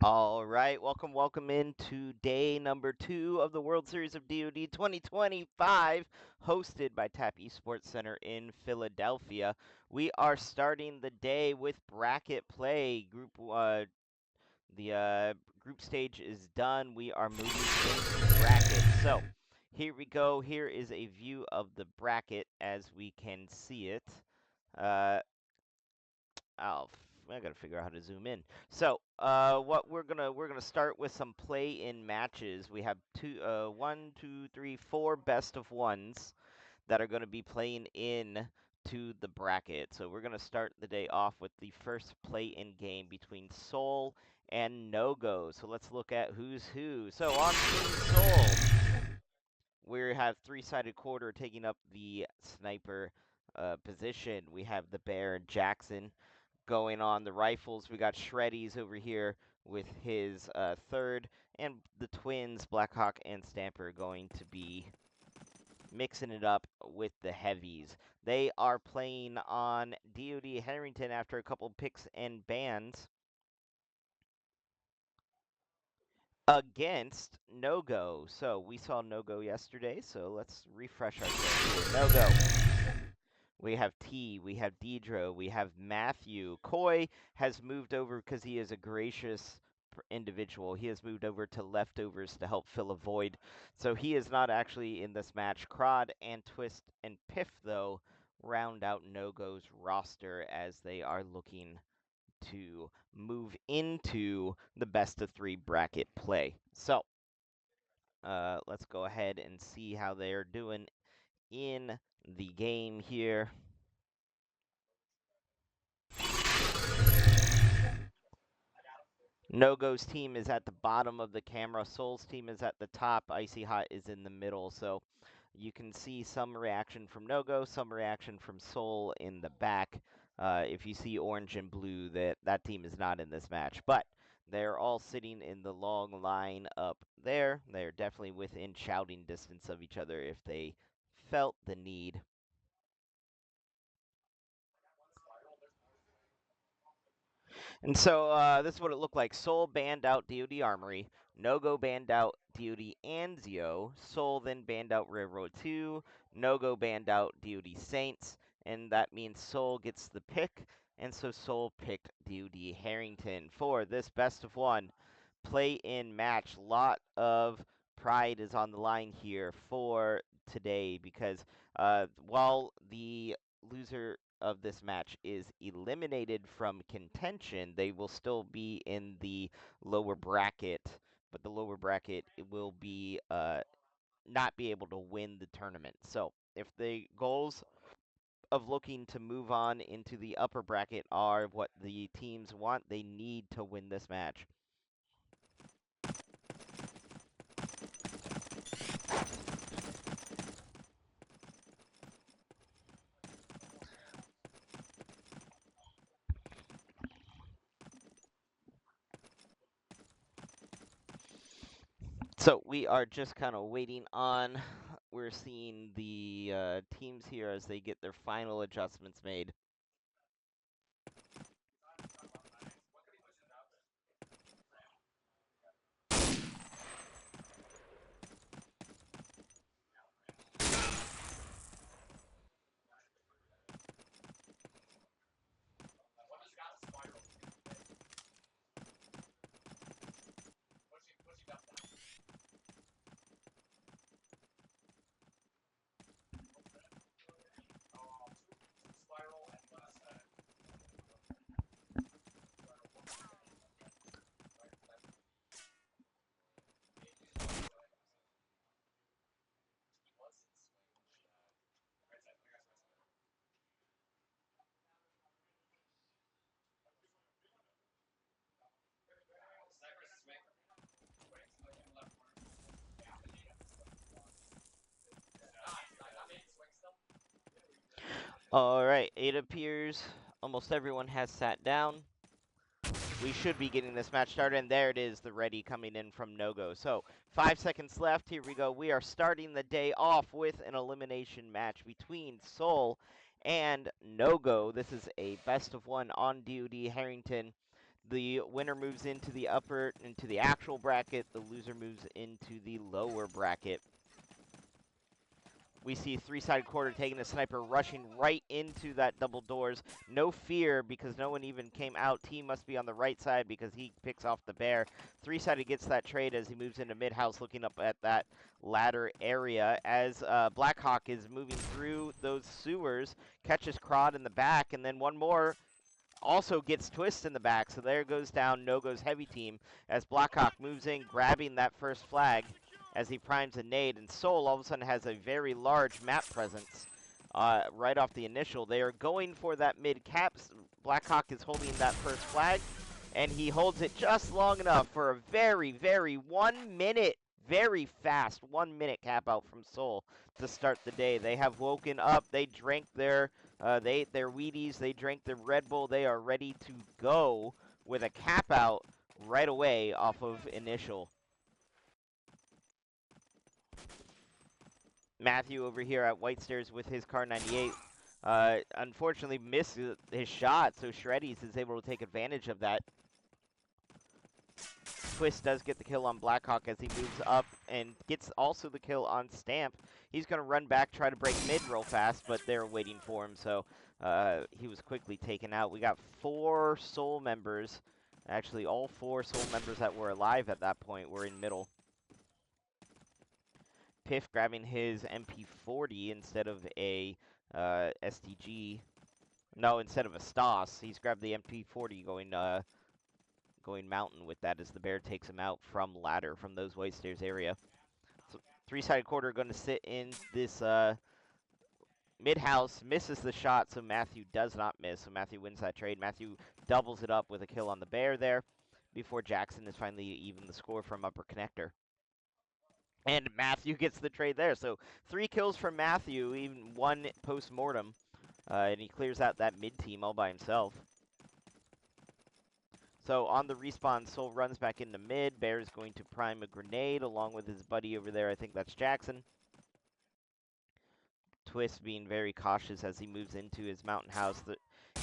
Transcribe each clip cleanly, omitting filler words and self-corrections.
All right, welcome into day number 2 of the World Series of DoD 2025, hosted by Tap Esports Center in Philadelphia. We are starting the day with bracket play. The group stage is done. We are moving into bracket. So here we go. Here is a view of the bracket as we can see it. Uh, Oh, I gotta figure out how to zoom in. So, what we're gonna start with some play-in matches. We have one, two, three, four best of ones that are gonna be playing in to the bracket. So we're gonna start the day off with the first play-in game between Seoul and NoGo. So let's look at who's who. So on Team Seoul, we have three-sided quarter taking up the sniper position. We have the Bear and Jackson going on the rifles. We got Shreddies over here with his third, and the twins, Blackhawk and Stamper, going to be mixing it up with the heavies. They are playing on DoD Harrington after a couple picks and bans against NoGo. So we saw NoGo yesterday, so let's refresh ourselves here. NoGo. We have T, we have Deidre, we have Matthew. Coy has moved over because he is a gracious individual. He has moved over to leftovers to help fill a void. So he is not actually in this match. Crod and Twist and Piff, though, round out NoGo's roster as they are looking to move into the best of 3 bracket play. So let's go ahead and see how they are doing in the game here. NoGo's team is at the bottom of the camera. Soul's team is at the top. Icy Hot is in the middle. So you can see some reaction from NoGo, some reaction from Soul in the back. If you see orange and blue, that team is not in this match. But they're all sitting in the long line up there. They're definitely within shouting distance of each other if they felt the need. And so this is what it looked like. Soul banned out DoD Armory. NoGo banned out DoD Anzio. Soul then banned out Railroad 2. NoGo banned out DoD Saints. And that means Soul gets the pick. And so Soul picked DoD Harrington for this best of 1 play-in match. Lot of pride is on the line here for today because while the loser of this match is eliminated from contention, they will still be in the lower bracket, but the lower bracket will be not be able to win the tournament. So if the goals of looking to move on into the upper bracket are what the teams want, they need to win this match. So we are just kind of waiting on. We're seeing the teams here as they get their final adjustments made. All right, it appears almost everyone has sat down. we should be getting this match started, and there it is, the ready coming in from NoGo. So 5 seconds left. Here we go. We are starting the day off with an elimination match between Soul and NoGo. This is a best of one on DOD Harrington. The winner moves into the actual bracket. The loser moves into the lower bracket. We see three-sided quarter taking a sniper, rushing right into that double doors. No fear because no one even came out. T must be on the right side because he picks off the bear. Three-sided gets that trade as he moves into mid-house, looking up at that ladder area. As Blackhawk is moving through those sewers, catches Crod in the back, and then one more also gets Twist in the back. So there goes down NoGo's heavy team as Blackhawk moves in, grabbing that first flag as he primes a nade. And Soul all of a sudden has a very large map presence right off the initial. They are going for that mid caps. Blackhawk is holding that first flag, and he holds it just long enough for a very, very 1 minute, very fast 1 minute cap out from Soul to start the day. They have woken up. They drank their they ate their Wheaties, they drank their Red Bull. They are ready to go with a cap out right away off of initial. Matthew over here at White Stairs with his Car 98. Unfortunately missed his shot, so Shreddies is able to take advantage of that. Twist does get the kill on Blackhawk as he moves up and gets also the kill on Stamp. He's going to run back, try to break mid real fast, but they're waiting for him, so he was quickly taken out. We got 4 Soul members. Actually, all 4 Soul members that were alive at that point were in middle. Piff grabbing his MP40 instead of a STG. No, instead of a Stas. He's grabbed the MP40 going mountain with that as the bear takes him out from ladder from those White Stairs area. So three-sided quarter going to sit in this mid-house, misses the shot, so Matthew does not miss. So Matthew wins that trade. Matthew doubles it up with a kill on the bear there before Jackson is finally even the score from upper connector. And Matthew gets the trade there. So 3 kills from Matthew, even 1 post-mortem, and he clears out that mid-team all by himself. So on the respawn, Soul runs back into mid. Bear is going to prime a grenade along with his buddy over there. I think that's Jackson. Twist being very cautious as he moves into his mountain house.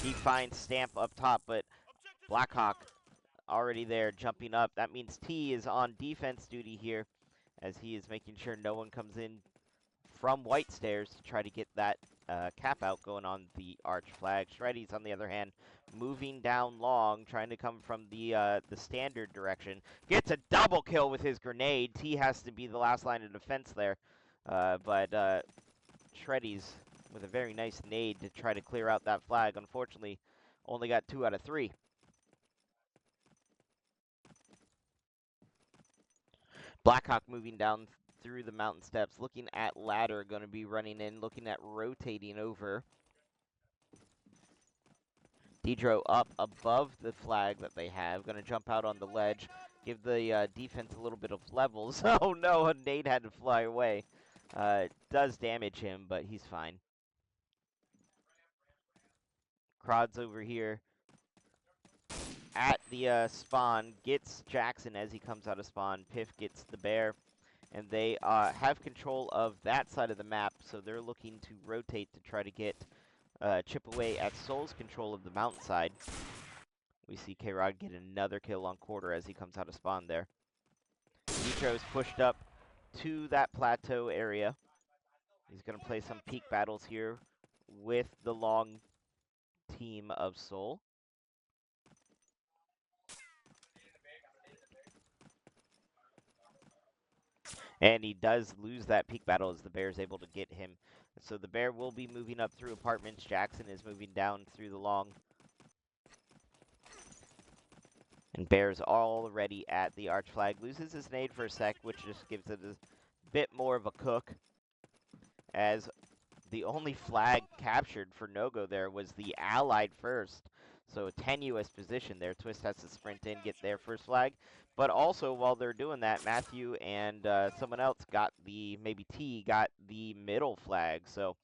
He finds Stamp up top, but Blackhawk already there jumping up. That means T is on defense duty here as he is making sure no one comes in from White Stairs to try to get that cap out going on the arch flag. Shreddies, on the other hand, moving down long, trying to come from the standard direction. Gets a double kill with his grenade. T has to be the last line of defense there. But Shreddies with a very nice nade to try to clear out that flag. Unfortunately, only got 2 out of 3. Blackhawk moving down through the mountain steps, looking at ladder, going to be running in, looking at rotating over. Dedro up above the flag that they have, going to jump out on the ledge, give the defense a little bit of levels. Oh no, a nade had to fly away. Does damage him, but he's fine. Crod's over here at the spawn, gets Jackson as he comes out of spawn. Piff gets the bear. And they have control of that side of the map, so they're looking to rotate to try to get chip away at Soul's control of the mountainside. We see K-Rod get another kill on quarter as he comes out of spawn there. Nitro's pushed up to that plateau area. He's going to play some peak battles here with the long team of Soul. And he does lose that peak battle as the bear is able to get him. So the bear will be moving up through apartments. Jackson is moving down through the long. And bear's already at the arch flag. Loses his nade for a sec, which just gives it a bit more of a cook. As the only flag captured for NoGo there was the allied first. So a tenuous position there. Twist has to sprint in, get their first flag. But also, while they're doing that, Matthew and someone else got maybe T got the middle flag. So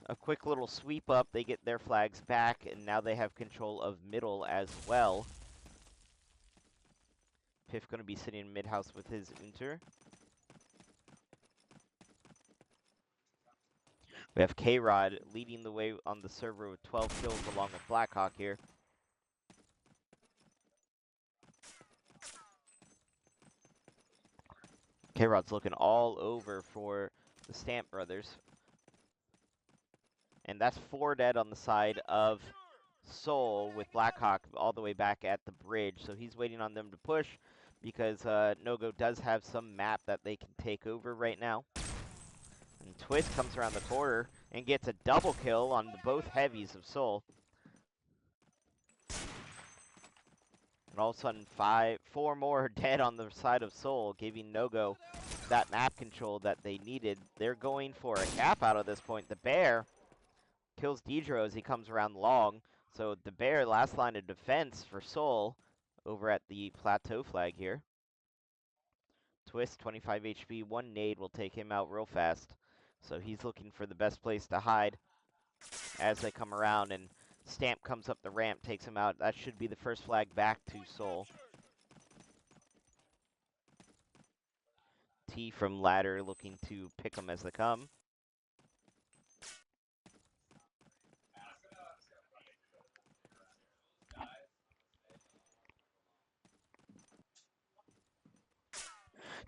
A quick little sweep up, they get their flags back, and now they have control of middle as well. Piff going to be sitting in mid-house with his Unter. We have K-Rod leading the way on the server with 12 kills along with Blackhawk here. K-Rod's looking all over for the Stamp brothers. And that's 4 dead on the side of Soul with Blackhawk all the way back at the bridge. So he's waiting on them to push because NoGo does have some map that they can take over right now. And Twist comes around the corner and gets a double kill on both heavies of Soul. And all of a sudden, 4 more are dead on the side of Soul, giving NoGo that map control that they needed. They're going for a cap out at this point. The Bear kills Deidro as he comes around long. So the Bear, last line of defense for Soul over at the plateau flag here. Twist, 25 HP, 1 nade will take him out real fast. So he's looking for the best place to hide as they come around, and Stamp comes up the ramp, takes him out. That should be the first flag back to Soul. T from ladder looking to pick them as they come.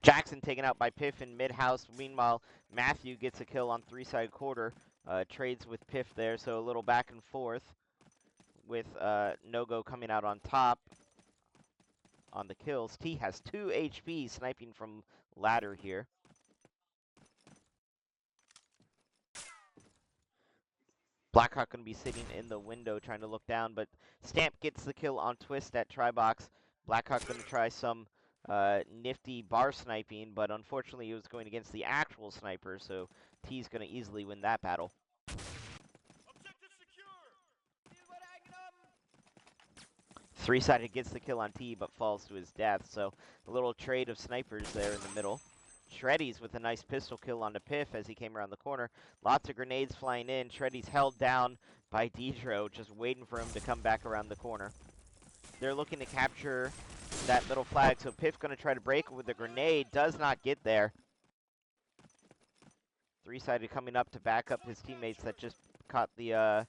Jackson taken out by Piff in mid-house. Meanwhile, Matthew gets a kill on 3-side quarter. Trades with Piff there, so a little back and forth with NoGo coming out on top on the kills. T has 2 HP sniping from ladder here. Blackhawk going to be sitting in the window trying to look down, but Stamp gets the kill on Twist at Tri-Box. Blackhawk going to try some nifty bar sniping, but unfortunately he was going against the actual sniper, so T's going to easily win that battle. Three-sided gets the kill on T, but falls to his death, so a little trade of snipers there in the middle. Shreddy's with a nice pistol kill onto Piff as he came around the corner. Lots of grenades flying in. Shreddy's held down by Deidro, just waiting for him to come back around the corner. They're looking to capture that middle flag, so Piff's going to try to break it with a grenade. Does not get there. Three-sided coming up to back up his teammates that just caught the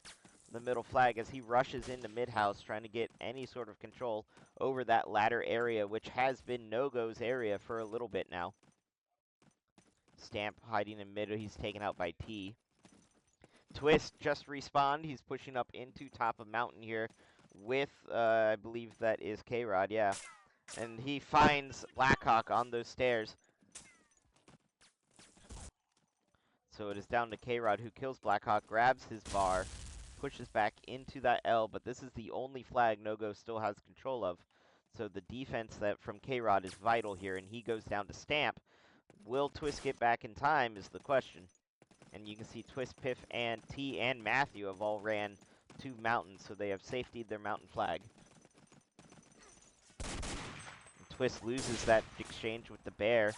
middle flag as he rushes into mid-house, trying to get any sort of control over that ladder area, which has been NoGo's area for a little bit now. Stamp hiding in mid, he's taken out by T. Twist just respawned, he's pushing up into top of mountain here with, I believe that is K-Rod, yeah. And he finds Blackhawk on those stairs. So it is down to K-Rod, who kills Blackhawk, grabs his bar, pushes back into that L, but this is the only flag NoGo still has control of. So the defense that from K-Rod is vital here, and he goes down to Stamp. Will Twist get back in time is the question. And you can see Twist, Piff, and T and Matthew have all ran to mountain, so they have safetied their mountain flag. And Twist loses that exchange with the Bear.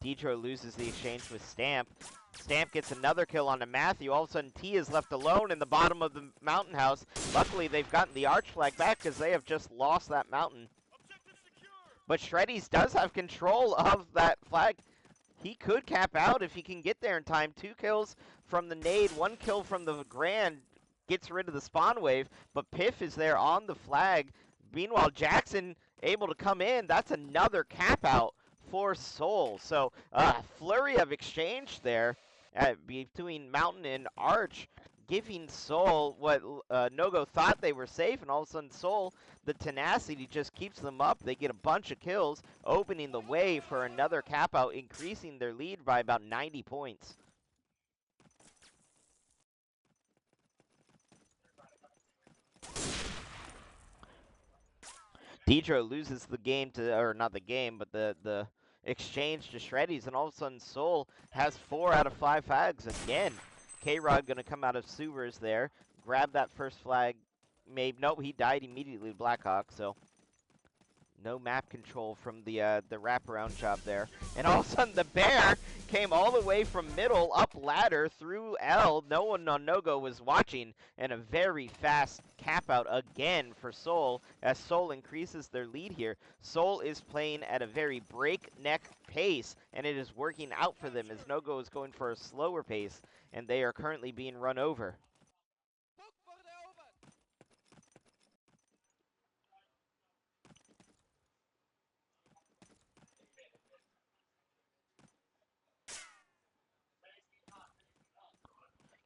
Deidro loses the exchange with Stamp. Stamp gets another kill onto Matthew. All of a sudden, T is left alone in the bottom of the mountain house. Luckily, they've gotten the arch flag back because they have just lost that mountain. But Shreddy's does have control of that flag. He could cap out if he can get there in time. 2 kills from the nade, 1 kill from the Grand. Gets rid of the spawn wave, but Piff is there on the flag. Meanwhile, Jackson able to come in. That's another cap out for Soul. So flurry of exchange there between Mountain and Arch, giving Soul what NoGo thought they were safe, and all of a sudden Soul, the tenacity just keeps them up. They get a bunch of kills, opening the way for another cap out, increasing their lead by about 90 points. Deidro loses the game to, or not the game, but the exchange to Shreddy's, and all of a sudden Soul has 4 out of 5 flags again. K-Rod going to come out of sewers there, grab that first flag. Maybe, nope, he died immediately to Blackhawk, so No map control from the wraparound job there. And all of a sudden the bear came all the way from middle, up ladder, through L. No one on NoGo was watching. And a very fast cap out again for Seoul as Seoul increases their lead here. Seoul is playing at a very breakneck pace, and it is working out for them as NoGo is going for a slower pace, and they are currently being run over.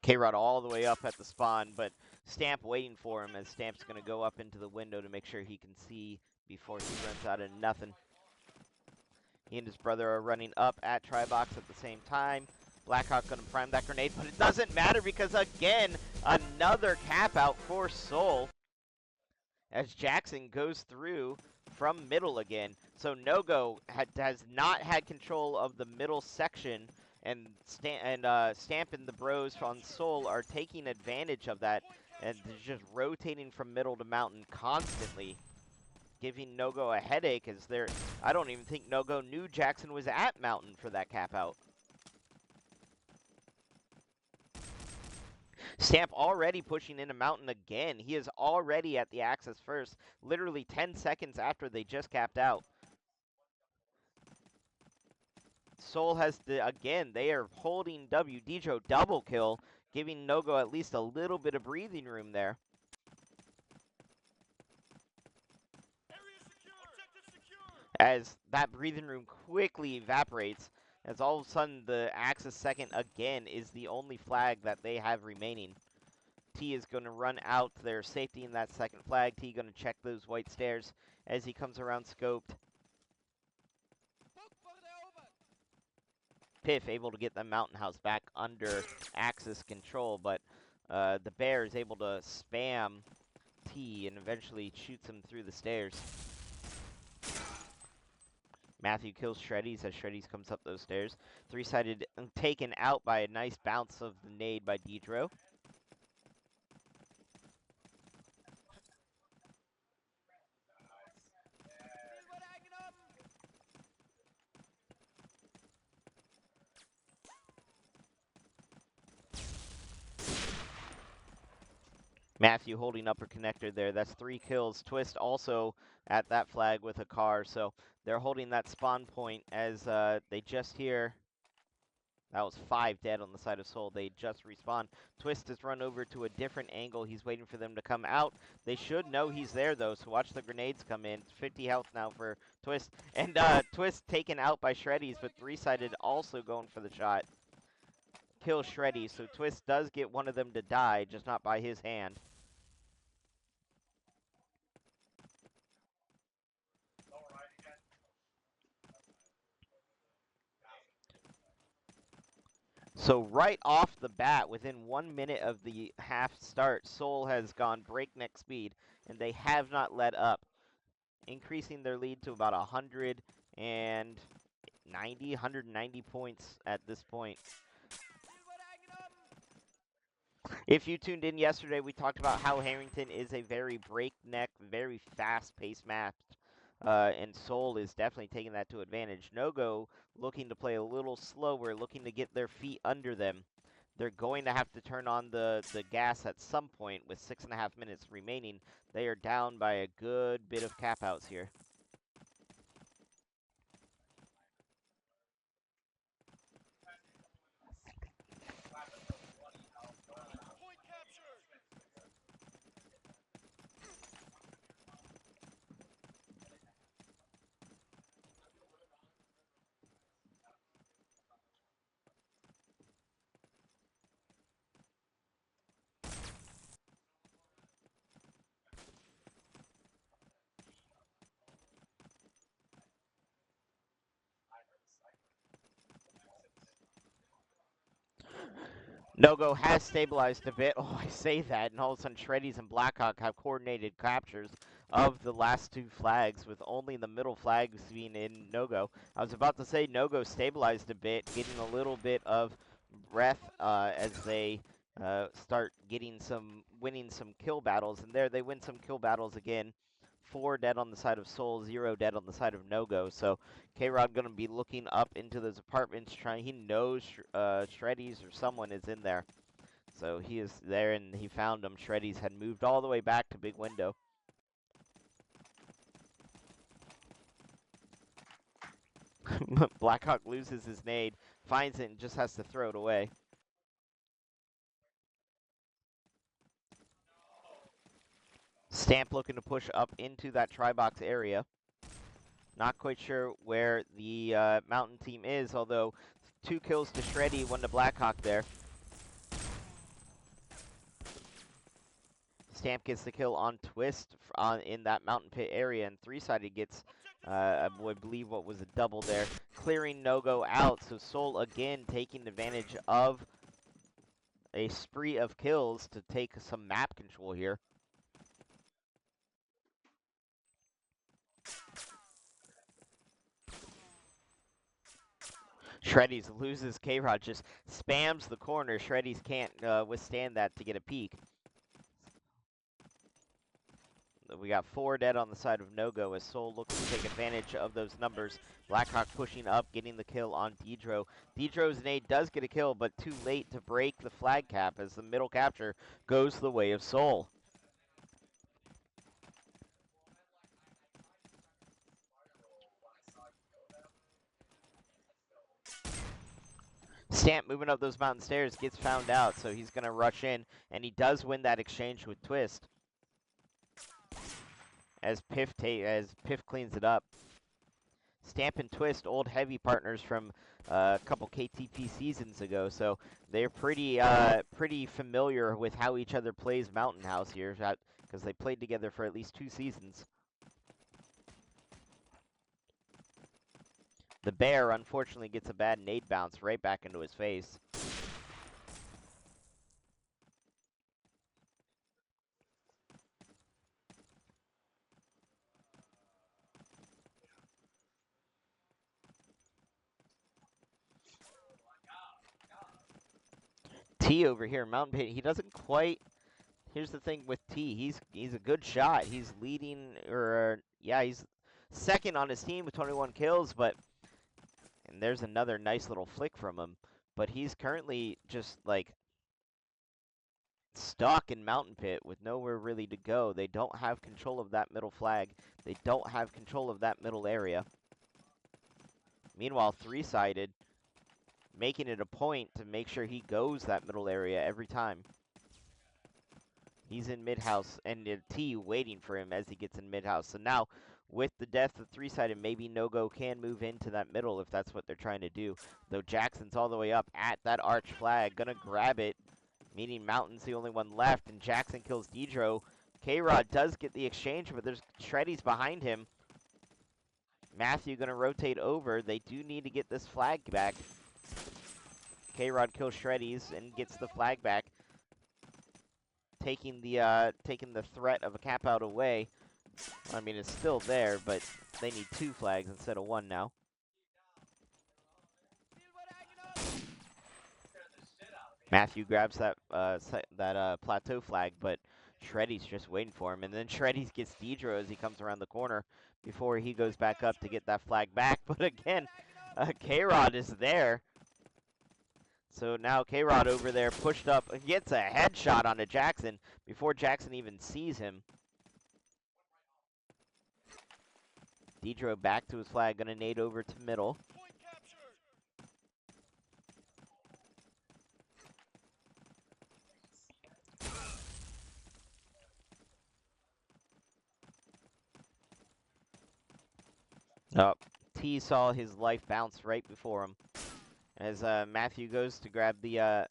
K-Rod all the way up at the spawn, but Stamp waiting for him as Stamp's going to go up into the window to make sure he can see before he runs out of nothing. He and his brother are running up at Tribox at the same time. Blackhawk going to prime that grenade, but it doesn't matter because, again, another cap out for Seoul as Jackson goes through from middle again. So NoGo has not had control of the middle section, and Stamp and the bros on Seoul are taking advantage of that, and they're just rotating from middle to mountain constantly, giving NoGo a headache as I don't even think NoGo knew Jackson was at mountain for that cap out. Stamp already pushing into mountain again. He is already at the axis first, literally 10 seconds after they just capped out. Seoul has again, they are holding W. Dejo double kill, giving NoGo at least a little bit of breathing room there. As that breathing room quickly evaporates, as all of a sudden the axis second again is the only flag that they have remaining. T is going to run out to their safety in that second flag. T going to check those white stairs as he comes around scoped. Piff able to get the mountain house back under axis control, but the bear is able to spam T and eventually shoots him through the stairs. Matthew kills Shreddies as Shreddies comes up those stairs. Three-sided taken out by a nice bounce of the nade by Deidro. Matthew holding upper connector there. That's 3 kills. Twist also at that flag with a car. So they're holding that spawn point as they just hear. That was 5 dead on the side of Seoul. They just respawned. Twist has run over to a different angle. He's waiting for them to come out. They should know he's there, though, so watch the grenades come in. 50 health now for Twist. And Twist taken out by Shreddies, but three-sided also going for the shot. Kill Shreddies, so Twist does get one of them to die, just not by his hand. So right off the bat, within 1 minute of the half start, Seoul has gone breakneck speed, and they have not let up, increasing their lead to about 190 points at this point. If you tuned in yesterday, we talked about how Harrington is a very breakneck, very fast-paced map, and Seoul is definitely taking that to advantage. NoGo looking to play a little slower, looking to get their feet under them. They're going to have to turn on the gas at some point with 6.5 minutes remaining. They are down by a good bit of cap outs here. NoGo has stabilized a bit. Oh, I say that, and all of a sudden Shreddies and Blackhawk have coordinated captures of the last 2 flags, with only the middle flags being in NoGo. I was about to say NoGo stabilized a bit, getting a little bit of breath as they start winning some kill battles, and there they win some kill battles again. 4 dead on the side of Soul, 0 dead on the side of NoGo. So K-Rod going to be looking up into those apartments, he knows Shreddies or someone is in there. So he is there, and he found them. Shreddies had moved all the way back to Big Window. Blackhawk loses his nade, finds it, and just has to throw it away. Stamp looking to push up into that tri-box area. Not quite sure where the Mountain team is, although 2 kills to Shreddy, 1 to Blackhawk there. Stamp gets the kill on Twist in that Mountain Pit area, and 3-sided gets, I believe, what was a double there, clearing NoGo out. So Soul again taking advantage of a spree of kills to take some map control here. Shreddies loses K-Rod, just spams the corner. Shreddies can't withstand that to get a peek. We got 4 dead on the side of NoGo as Soul looks to take advantage of those numbers. Blackhawk pushing up, getting the kill on Dedro. Dedro's nade does get a kill, but too late to break the flag cap as the middle capture goes the way of Soul. Stamp moving up those mountain stairs, gets found out, so he's going to rush in, and he does win that exchange with Twist. As Piff cleans it up. Stamp and Twist, old heavy partners from a couple KTP seasons ago, so they're pretty familiar with how each other plays Mountain House here, because they played together for at least 2 seasons. The Bear, unfortunately, gets a bad nade bounce right back into his face. T over here, Mountain Pit, he doesn't quite... Here's the thing with T, he's a good shot. He's leading, he's second on his team with 21 kills, but... And there's another nice little flick from him. But he's currently just, like, stuck in Mountain Pit with nowhere really to go. They don't have control of that middle flag. They don't have control of that middle area. Meanwhile, 3-sided, making it a point to make sure he goes that middle area every time. He's in mid-house, and T waiting for him as he gets in mid-house. So now, with the death of 3-sided, maybe NoGo can move into that middle if that's what they're trying to do. Though Jackson's all the way up at that arch flag, gonna grab it, meaning Mountain's the only one left, and Jackson kills Dedro. K-Rod does get the exchange, but there's Shreddies behind him. Matthew gonna rotate over. They do need to get this flag back. K-Rod kills Shreddies and gets the flag back, taking the threat of a cap out away. I mean, it's still there, but they need 2 flags instead of 1 now. Matthew grabs that plateau flag, but Shreddy's just waiting for him, and then Shreddy's gets Dedro as he comes around the corner before he goes back up to get that flag back. But again, K-Rod is there. So now K-Rod over there pushed up, gets a headshot onto Jackson before Jackson even sees him. Dedro back to his flag, gonna nade over to middle. Oh, T saw his life bounce right before him. As Matthew goes to grab the,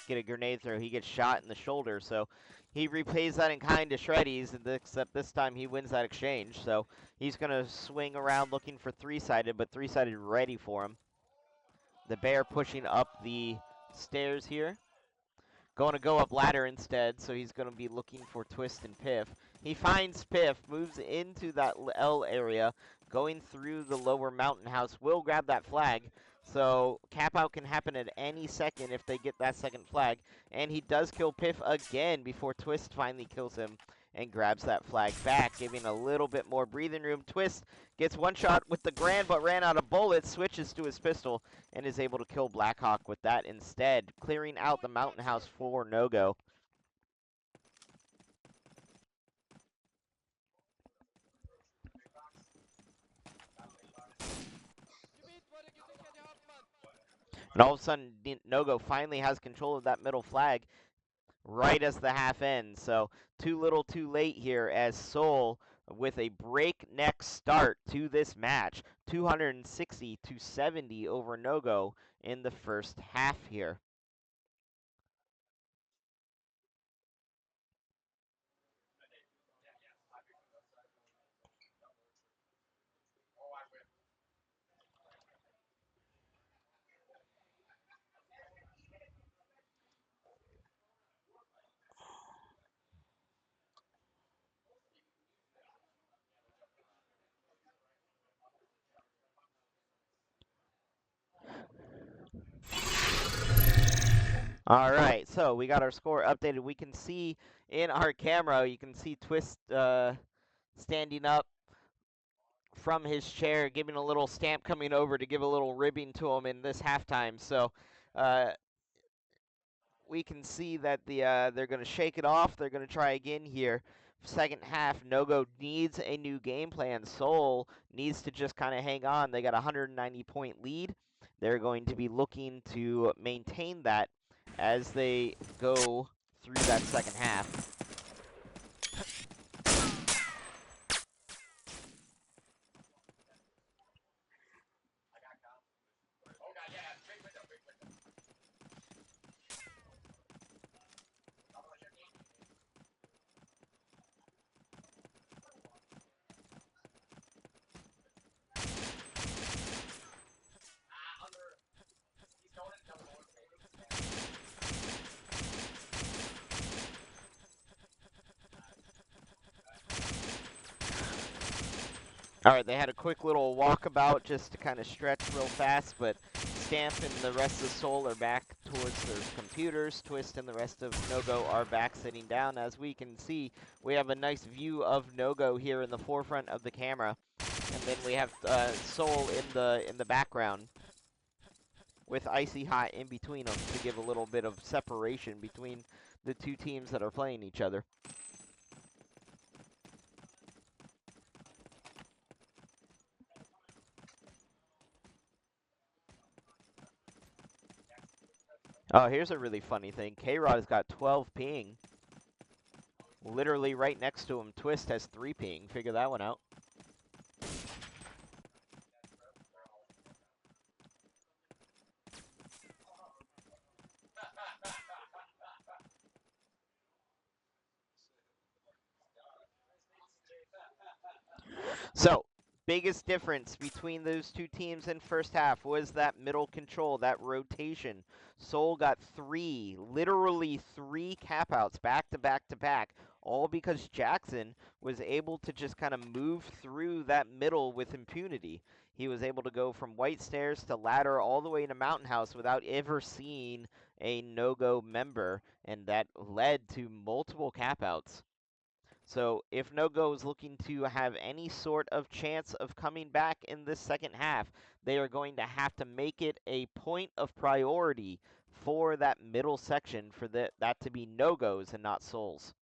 get a grenade throw, he gets shot in the shoulder, so he replays that in kind to Shreddies, except this time he wins that exchange, so he's going to swing around looking for 3-sided, but 3-sided ready for him. The Bear pushing up the stairs here. Going to go up ladder instead, so he's going to be looking for Twist and Piff. He finds Piff, moves into that L area, going through the lower mountain house, will grab that flag. So cap out can happen at any second if they get that second flag. And he does kill Piff again before Twist finally kills him. and grabs that flag back, giving a little bit more breathing room. Twist gets one shot with the Grand, but ran out of bullets, switches to his pistol, and is able to kill Blackhawk with that instead, clearing out the Mountain House for NoGo. And all of a sudden, NoGo finally has control of that middle flag right as the half ends. So too little too late here as Seoul with a breakneck start to this match. 260 to 70 over NoGo in the first half here. All right, so we got our score updated. We can see in our camera, you can see Twist standing up from his chair, giving a little stamp coming over to give a little ribbing to him in this halftime. So we can see that they're going to shake it off. They're going to try again here. Second half, NoGo needs a new game plan. Seoul needs to just kind of hang on. They got a 190-point lead. They're going to be looking to maintain that as they go through that second half. All right, they had a quick little walkabout just to kind of stretch real fast, but Stamp and the rest of Seoul are back towards their computers. Twist and the rest of NoGo are back sitting down. As we can see, we have a nice view of NoGo here in the forefront of the camera, and then we have Seoul in the background with Icy Hot in between them to give a little bit of separation between the two teams that are playing each other. Oh, here's a really funny thing. K-Rod has got 12 ping. Literally right next to him, Twist has 3 ping. Figure that one out. So, biggest difference between those two teams in first half was that middle control, that rotation. Seoul got 3, literally 3 capouts back to back to back, all because Jackson was able to just kind of move through that middle with impunity. He was able to go from White Stairs to ladder all the way to Mountain House without ever seeing a NoGo member, and that led to multiple capouts. So if NoGo is looking to have any sort of chance of coming back in this second half, they are going to have to make it a point of priority for that middle section for that to be NoGos and not Souls.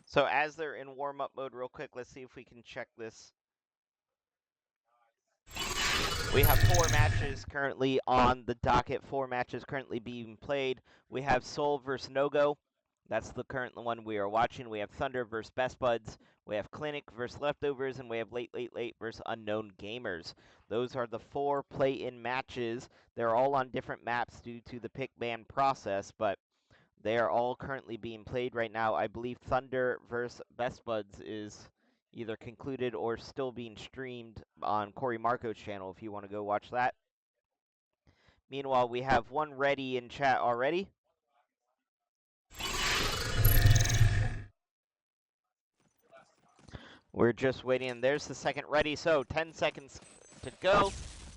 So as they're in warm-up mode real quick, let's see if we can check this. We have 4 matches currently on the docket, 4 matches currently being played. We have Soul versus NoGo. That's the current one we are watching. We have Thunder versus Best Buds. We have Clinic versus Leftovers, and we have Late Late Late versus Unknown Gamers. Those are the 4 play-in matches. They're all on different maps due to the pick ban process, but they are all currently being played right now. I believe Thunder versus Best Buds is either concluded or still being streamed on Corey Marco's channel if you want to go watch that. Meanwhile, we have one ready in chat already. We're just waiting, and there's the second ready, so 10 seconds to go.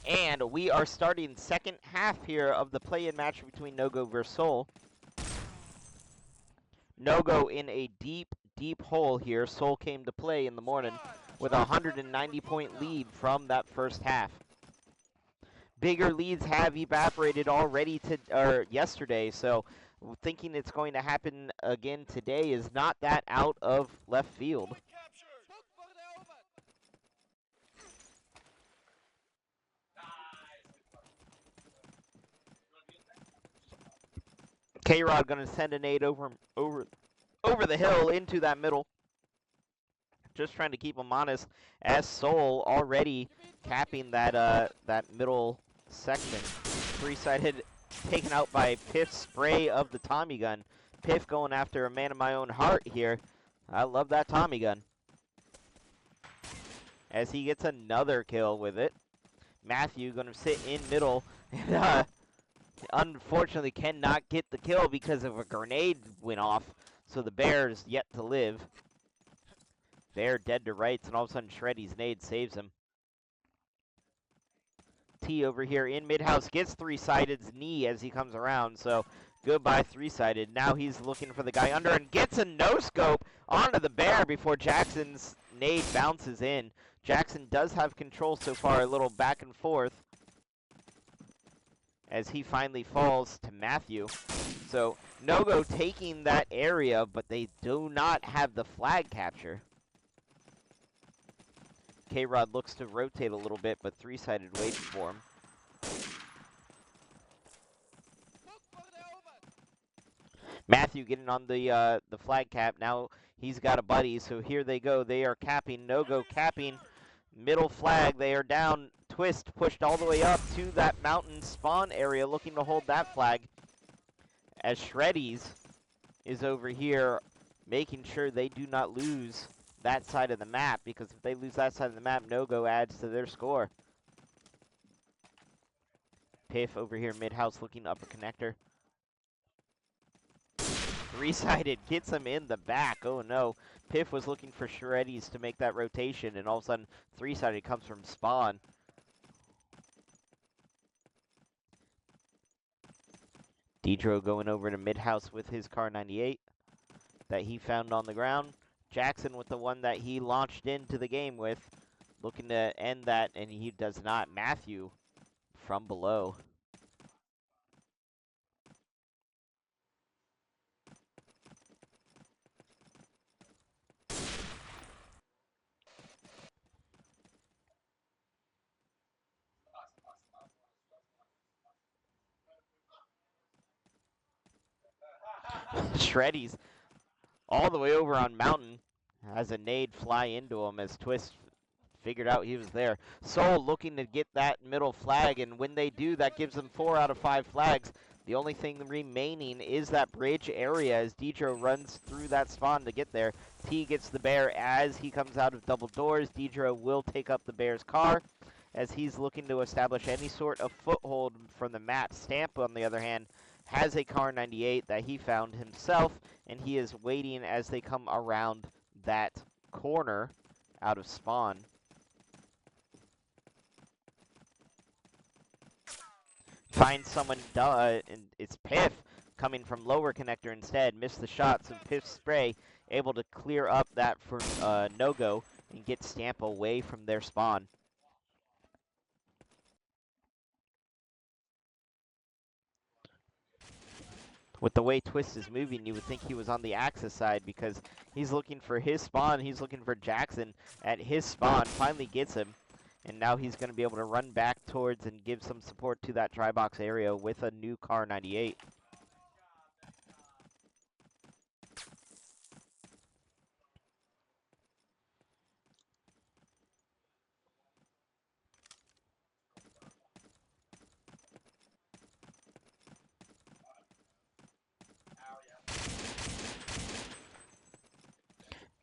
And we are starting second half here of the play-in match between NoGo versus Soul. NoGo in a deep, deep hole here. Soul came to play in the morning with a 190-point lead from that first half. Bigger leads have evaporated already yesterday, so thinking it's going to happen again today is not that out of left field. K-Rod going to send a nade over the hill into that middle. Just trying to keep him honest, as Soul already capping that middle section. Three-sided taken out by Piff's spray of the Tommy gun. Piff going after a man of my own heart here. I love that Tommy gun. As he gets another kill with it. Matthew going to sit in middle and unfortunately cannot get the kill because of a grenade went off. So the bear is yet to live. Bear dead to rights, and all of a sudden Shreddy's nade saves him. T over here in mid-house gets three-sided's knee as he comes around, so goodbye three-sided. Now he's looking for the guy under and gets a no-scope onto the bear before Jackson's nade bounces in. Jackson does have control so far, a little back and forth, as he finally falls to Matthew. So NoGo taking that area, but they do not have the flag capture. K-Rod looks to rotate a little bit, but three-sided waits for him. Matthew getting on the flag cap. Now he's got a buddy, so here they go. They are capping. NoGo capping. Middle flag. They are down. Twist pushed all the way up to that mountain spawn area, looking to hold that flag. As Shreddy's is over here, making sure they do not lose that side of the map, because if they lose that side of the map, NoGo adds to their score. Piff over here mid-house looking upper connector. Three-sided gets him in the back. Oh no. Piff was looking for Shreddy's to make that rotation, and all of a sudden three-sided comes from spawn. Deidro going over to mid-house with his Car 98 that he found on the ground. Jackson with the one that he launched into the game with, looking to end that, and he does not. Matthew from below. Shreddy's all the way over on Mountain has a nade fly into him as Twist figured out he was there. Soul looking to get that middle flag, and when they do, that gives them 4 out of 5 flags. The only thing remaining is that bridge area as Deidro runs through that spawn to get there. T gets the bear as he comes out of double doors. Deidro will take up the bear's car as he's looking to establish any sort of foothold from the map. Stamp, on the other hand, has a Car 98 that he found himself, and he is waiting as they come around that corner out of spawn. Finds someone, and it's Piff coming from lower connector instead. Missed the shots of Piff's spray, able to clear up that for NoGo and get Stamp away from their spawn. With the way Twist is moving, you would think he was on the Axis side because he's looking for his spawn. He's looking for Jackson at his spawn. Finally gets him. And now he's going to be able to run back towards and give some support to that try box area with a new Car 98.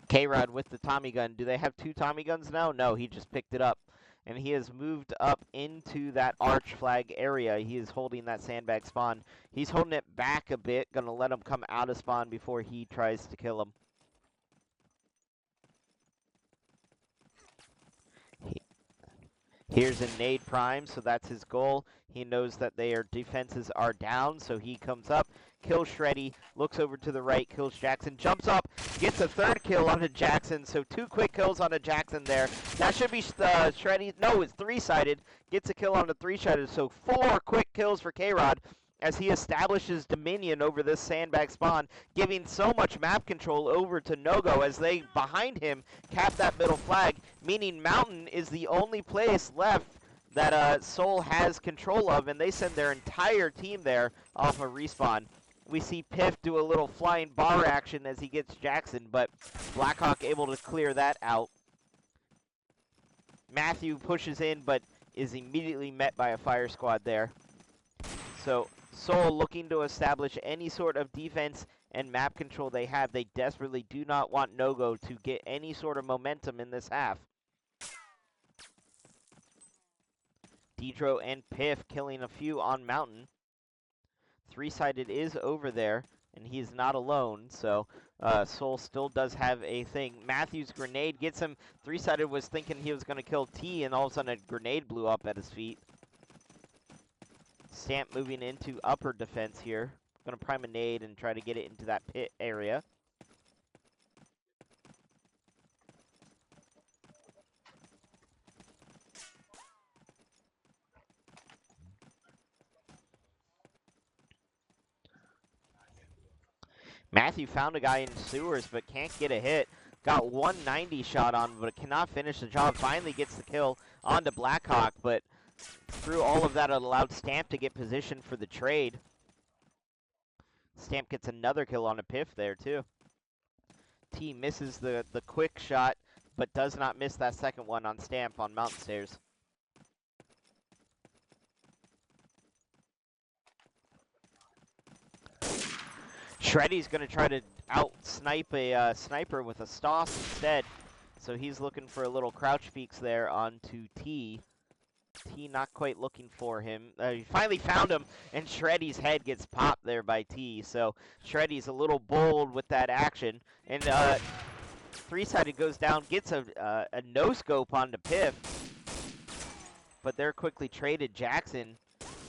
K-Rod with the Tommy gun. Do they have 2 Tommy guns now? No, he just picked it up. And he has moved up into that arch flag area. He is holding that sandbag spawn. He's holding it back a bit, going to let him come out of spawn before he tries to kill him. Here's a nade prime, so that's his goal. He knows that their defenses are down, so he comes up, kills Shreddy, looks over to the right, kills Jackson, jumps up, gets a 3rd kill on a Jackson, so 2 quick kills on a Jackson there. That should be Shreddy. No, it's 3-sided. Gets a kill on the 3-sided, so 4 quick kills for K-Rod as he establishes dominion over this sandbag spawn, giving so much map control over to NoGo as they, behind him, cap that middle flag, meaning Mountain is the only place left that Soul has control of, and they send their entire team there off a respawn. We see Piff do a little flying bar action as he gets Jackson, but Blackhawk able to clear that out. Matthew pushes in, but is immediately met by a fire squad there. So Soul looking to establish any sort of defense and map control they have. They desperately do not want NoGo to get any sort of momentum in this half. Deedro and Piff killing a few on Mountain. 3-sided is over there, and he's not alone, so Soul still does have a thing. Matthew's grenade gets him. 3-sided was thinking he was going to kill T, and all of a sudden a grenade blew up at his feet. Stamp moving into upper defense here. Going to prime a nade and try to get it into that pit area. Matthew found a guy in sewers but can't get a hit. Got 190 shot on, but cannot finish the job. Finally gets the kill onto Blackhawk, but through all of that, it allowed Stamp to get position for the trade. Stamp gets another kill on a Piff there, too. T misses the quick shot, but does not miss that second one on Stamp on Mountain Stairs. Shreddy's going to try to out-snipe a sniper with a Stoss instead. So he's looking for a little crouch peeks there onto T. T not quite looking for him. He finally found him, and Shreddy's head gets popped there by T. So Shreddy's a little bold with that action. And 3-sided goes down, gets a no-scope onto Piff. But they're quickly traded. Jackson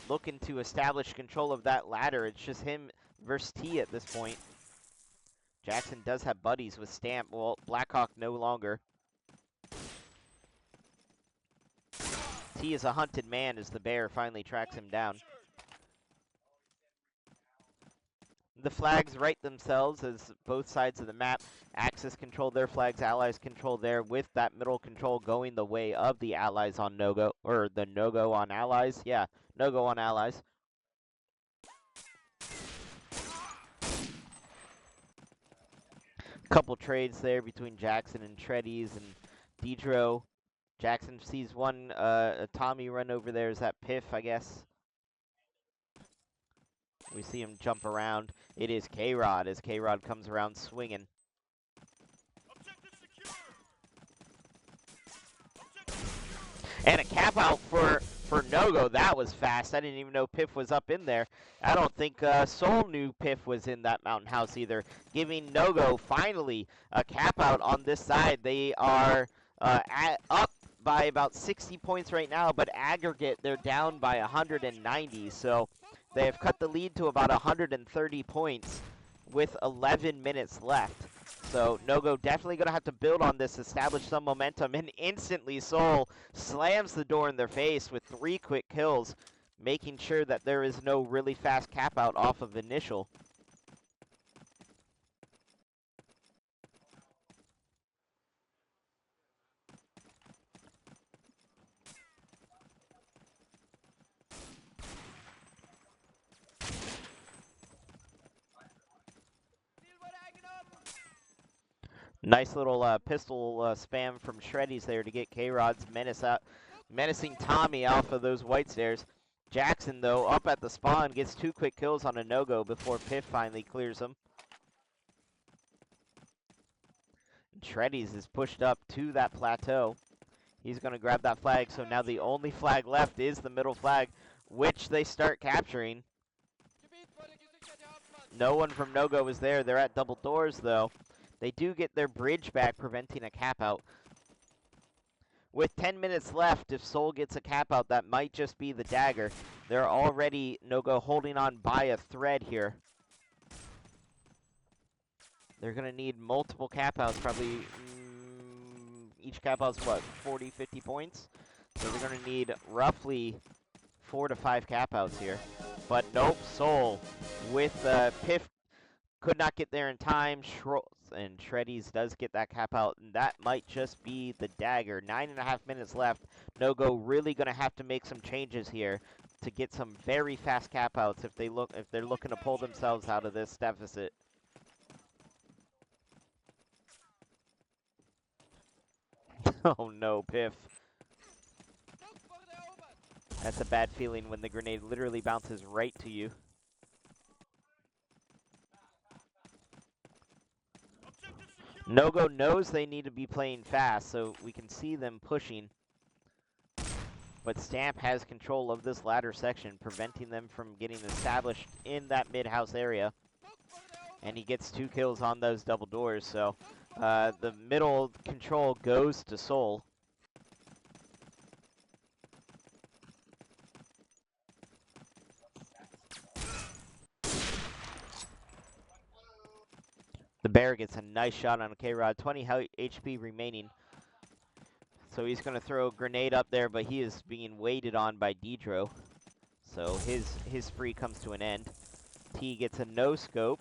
looking to establish control of that ladder. It's just him versus T at this point. Jackson does have buddies with Stamp. Well, Blackhawk no longer. T is a hunted man as the bear finally tracks him down. The flags right themselves as both sides of the map. Axis control their flags, allies control there, with that middle control going the way of the allies on NoGo, or the NoGo on allies. Yeah, NoGo on allies. Couple trades there between Jackson and Shreddies and Deedro. Jackson sees one Tommy run over there. Is that Piff, I guess? We see him jump around. It is K-Rod as K-Rod comes around swinging. And a cap out for NoGo. That was fast. I didn't even know Piff was up in there. I don't think Soul knew Piff was in that mountain house either. Giving NoGo finally a cap out on this side. They are up by about 60 points right now, but aggregate they're down by 190. So they have cut the lead to about 130 points with 11 minutes left. So NoGo definitely going to have to build on this, establish some momentum, and instantly Soul slams the door in their face with 3 quick kills, making sure that there is no really fast cap out off of initial. Nice little pistol spam from Shreddies there to get K-Rod's menacing Tommy off of those white stairs. Jackson, though, up at the spawn, gets 2 quick kills on a no-go before Piff finally clears him. Shreddies is pushed up to that plateau. He's going to grab that flag, so now the only flag left is the middle flag, which they start capturing. No one from NoGo is there. They're at double doors, though. They do get their bridge back, preventing a cap out. With 10 minutes left, if Soul gets a cap out, that might just be the dagger. They're already, NoGo, holding on by a thread here. They're going to need multiple cap outs, probably each cap out's what, 40, 50 points? So they're going to need roughly 4 to 5 cap outs here. But nope, Soul with Piff could not get there in time. And Shreddies does get that cap out, and that might just be the dagger. 9.5 minutes left. NoGo really going to have to make some changes here to get some very fast cap outs if they're looking to pull themselves out of this deficit. Oh no, Piff. That's a bad feeling when the grenade literally bounces right to you. NoGo knows they need to be playing fast, so we can see them pushing. But Stamp has control of this ladder section, preventing them from getting established in that mid-house area. And he gets 2 kills on those double doors, so the middle control goes to Soul. The Bear gets a nice shot on a K-Rod, 20 HP remaining. So he's going to throw a grenade up there, but he is being waited on by Deidro. So his spree comes to an end. T gets a no-scope.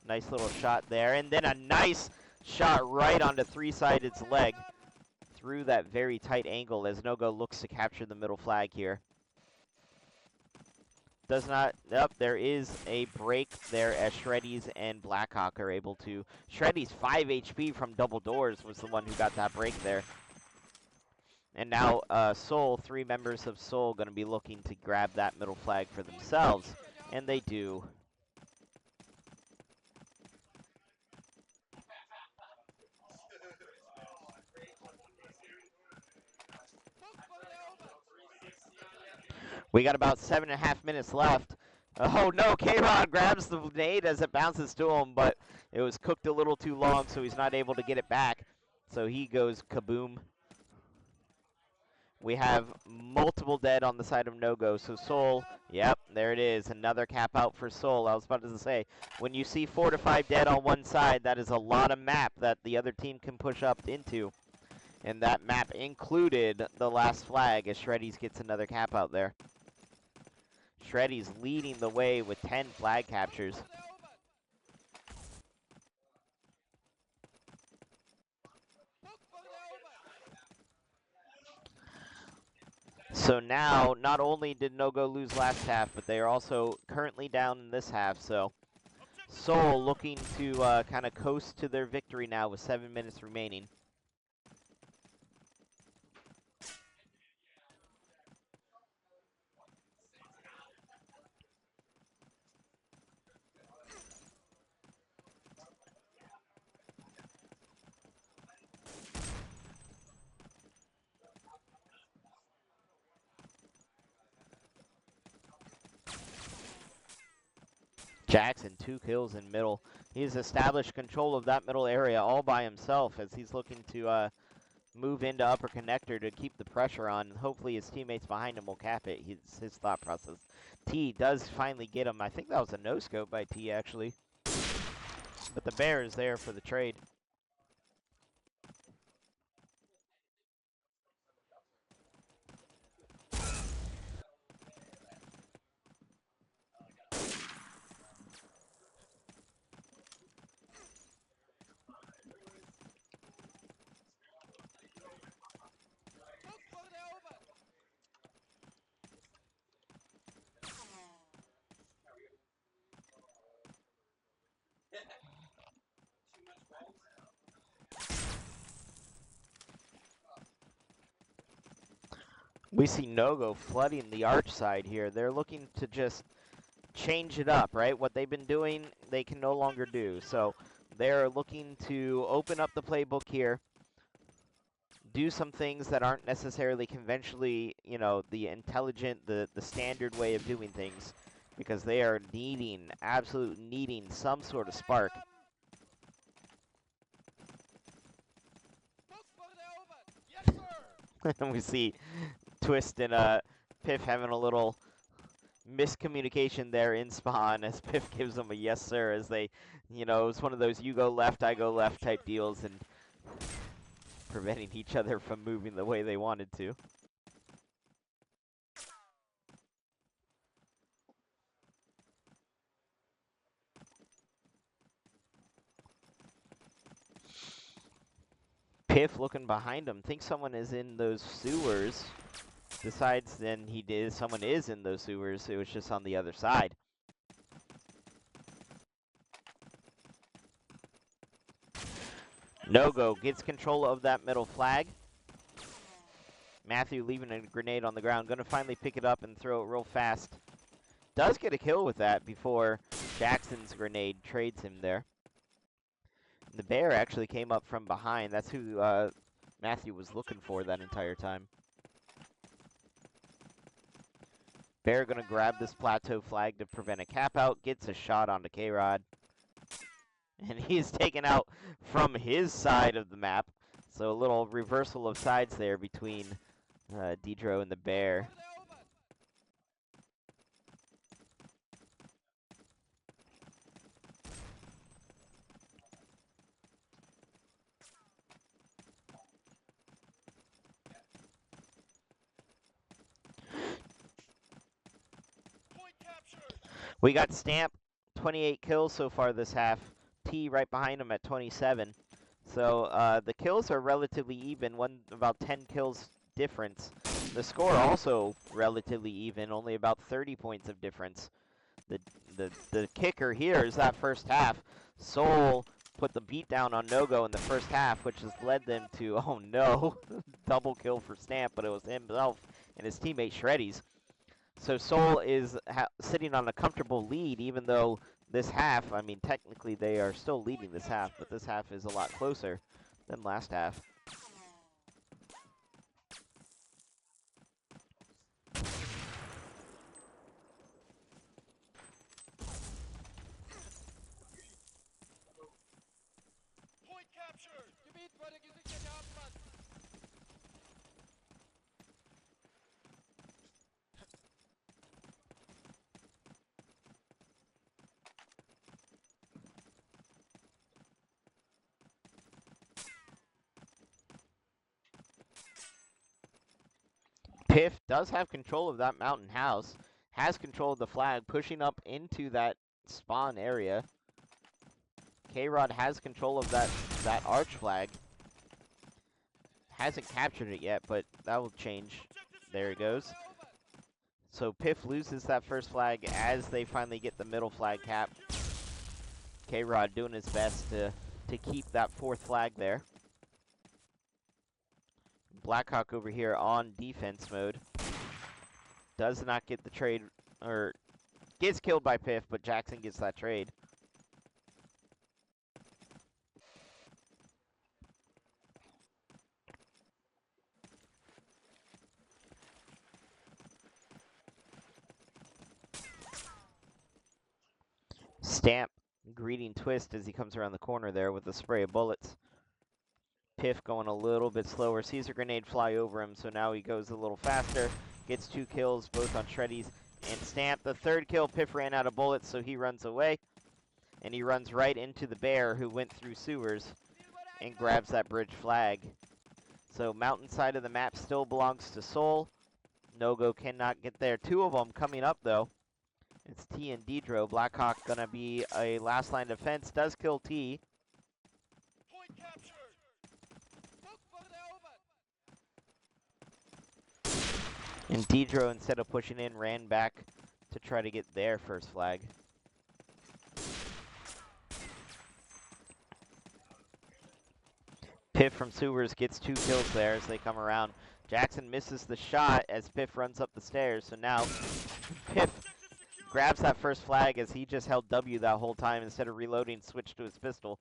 Nice little shot there, and then a nice shot right onto 3-sided's leg through that very tight angle as NoGo looks to capture the middle flag here. Does not, yep, there is a break there as Shreddies and Blackhawk are able to. Shreddies 5 HP from double doors was the one who got that break there. And now Soul, 3 members of Soul going to be looking to grab that middle flag for themselves, and they do. We got about 7.5 minutes left. Oh no, K-Rod grabs the nade as it bounces to him, but it was cooked a little too long, so he's not able to get it back. So he goes kaboom. We have multiple dead on the side of NoGo, so Soul, yep, there it is. Another cap out for Soul. I was about to say, when you see 4 to 5 dead on one side, that is a lot of map that the other team can push up into. And that map included the last flag as Shreddies gets another cap out there. Shreddies leading the way with 10 flag captures. So now, not only did NoGo lose last half, but they are also currently down in this half. So Soul looking to kind of coast to their victory now with 7 minutes remaining. Jackson, 2 kills in middle. He's established control of that middle area all by himself as he's looking to move into upper connector to keep the pressure on. Hopefully his teammates behind him will cap it. His thought process. T does finally get him. I think that was a no-scope by T, actually. But the Bear is there for the trade. We see NoGo flooding the arch side here. They're looking to just change it up, right? What they've been doing, they can no longer do. So they're looking to open up the playbook here, do some things that aren't necessarily conventionally, you know, the intelligent, the standard way of doing things, because they are needing, absolutely needing some sort of spark. And we see Twist and Piff having a little miscommunication there in spawn as Piff gives them a yes sir, as they, you know, it's one of those you go left, I go left type deals, and preventing each other from moving the way they wanted to. Piff looking behind him, thinks someone is in those sewers. Decides then someone is in those sewers, it was just on the other side. NoGo gets control of that middle flag. Matthew leaving a grenade on the ground, gonna finally pick it up and throw it real fast. Does get a kill with that before Jackson's grenade trades him there. The bear actually came up from behind. That's who Matthew was looking for that entire time. Bear gonna grab this plateau flag to prevent a cap out, gets a shot onto K-Rod. And he's taken out from his side of the map. So a little reversal of sides there between Dedro and the bear. We got Stamp, 28 kills so far this half. T right behind him at 27. So the kills are relatively even, about 10 kills difference. The score also relatively even, only about 30 points of difference. The kicker here is that first half. Soul put the beat down on NoGo in the first half, which has led them to, oh no, double kill for Stamp, but it was himself and his teammate Shreddies. So Soul is sitting on a comfortable lead, even though this half, I mean, technically they are still leading this half, but this half is a lot closer than last half. Piff does have control of that mountain house, has control of the flag, pushing up into that spawn area. K-Rod has control of that arch flag. Hasn't captured it yet, but that will change. There it goes. So Piff loses that first flag as they finally get the middle flag cap. K-Rod doing his best to keep that fourth flag there. Blackhawk over here on defense mode. Does not get the trade, or gets killed by Piff, but Jackson gets that trade. Stamp greeting Twist as he comes around the corner there with a spray of bullets. Piff going a little bit slower, sees a grenade fly over him, so now he goes a little faster. Gets 2 kills, both on Shreddies and Stamp. The third kill, Piff ran out of bullets, so he runs away. And he runs right into the bear who went through sewers and grabs that bridge flag. So mountain side of the map still belongs to Soul. NoGo cannot get there. 2 of them coming up, though. It's T and Dedro. Blackhawk gonna be a last line defense. Does kill T. And Dedro, instead of pushing in, ran back to try to get their first flag. Piff from Sewers gets 2 kills there as they come around. Jackson misses the shot as Piff runs up the stairs. So now Piff grabs that first flag as he just held W that whole time. Instead of reloading, switched to his pistol.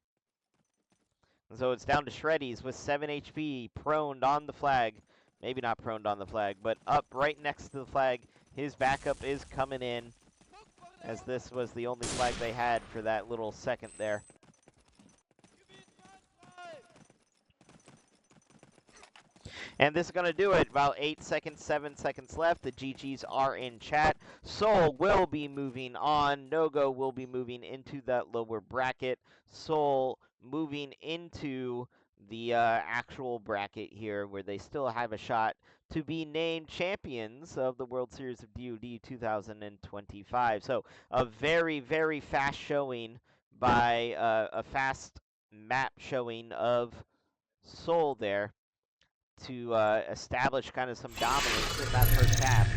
And so it's down to Shreddies with 7 HP, proned on the flag. Maybe not proned on the flag, but up right next to the flag. His backup is coming in, as this was the only flag they had for that little second there. And this is going to do it. About 8 seconds, 7 seconds left. The GGs are in chat. Soul will be moving on. NoGo will be moving into that lower bracket. Soul moving into the actual bracket here, where they still have a shot to be named champions of the World Series of DOD 2025. So a very, very fast showing by a fast map showing of Soul there to establish kind of some dominance in that first half.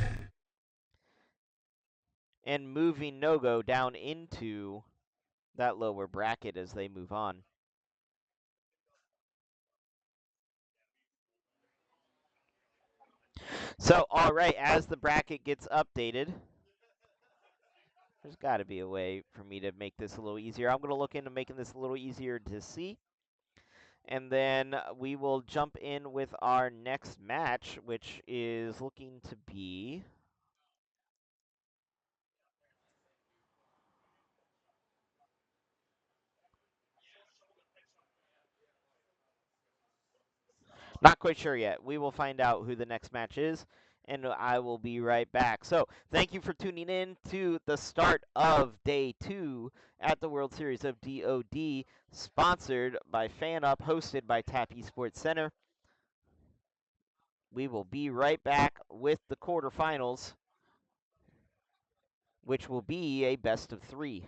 And moving NoGo down into that lower bracket as they move on. So, all right, as the bracket gets updated, there's got to be a way for me to make this a little easier. I'm going to look into making this a little easier to see. And then we will jump in with our next match, which is looking to be... Not quite sure yet. We will find out who the next match is, and I will be right back. So, thank you for tuning in to the start of Day 2 at the World Series of DOD, sponsored by FanUp, hosted by Tap Esports Center. We will be right back with the quarterfinals, which will be a best of 3.